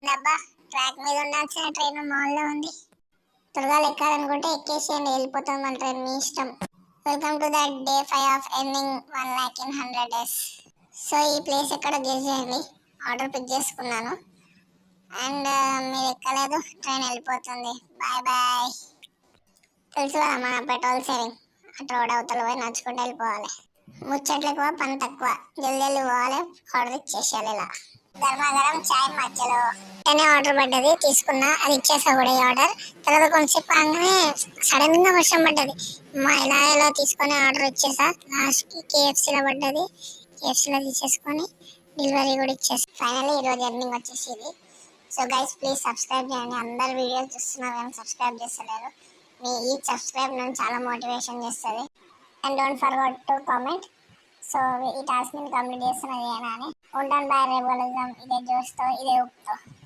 డబ్బా ట్రాక్ మీద ఉండాల్సిన ట్రైన్ మాల్లో ఉంది. త్వరగా ఎక్కాలనుకుంటే ఎక్కేసేయండి, వెళ్ళిపోతాం మన ట్రైన్, మీ ఇష్టం. Welcome to the day 5 of earning 1 lakh in 100 days. So ఈ ప్లేస్ ఎక్కడో గెస్ చేయండి. ఆర్డర్ పిక్ చేసుకున్నాను అండ్ మీరు ఎక్కలేదు, ట్రైన్ వెళ్ళిపోతుంది. Bye bye. తెలుసు కదా మన పెట్రోల్ సేవింగ్. అటు రోడ్ అవతల పోయి నడుచుకుంటూ వెళ్ళిపోవాలి. ముచ్చట్లు ఎక్కువ, పని తక్కువ. జల్దీ పోవాలి, ఆర్డర్ ఇచ్చేసేయాలి. ఇలా ధర్మాగరం చాయ్ మధ్యలో ఆర్డర్ పడ్డది, తీసుకున్నా. అది ఇచ్చేసా కూడా ఈ ఆర్డర్. తర్వాత కొంచెంసేపు ఆగానే సడన్ గా వర్షం పడ్డది. మా ఎలా తీసుకొని ఆర్డర్ ఇచ్చేసా. లాస్ట్ కి కేఎఫ్సీలో పడ్డది. కేఎఫ్సీలో తీసేసుకొని డెలివరీ కూడా ఇచ్చేసా. ఫైనల్లీ ఈరోజు ఎర్నింగ్ వచ్చేసి ఇది. సో గైస్ ప్లీజ్ సబ్స్క్రైబ్ చేయండి. అందరు వీడియోస్ చూస్తున్నారు కానీ సబ్స్క్రైబ్ చేస్తలేరు. మీ ఈ సబ్స్క్రైబ్ నన్ను చాలా మోటివేషన్ చేస్తుంది. And don't forget to comment. So ఈ టాస్క్ ని కంప్లీట్ చేస్తున్నది ఏనా అని. ఉంటాను బాయ్. రేపు కలుద్దాం ఇదే జోష్తో, ఇదే ఉప్తో.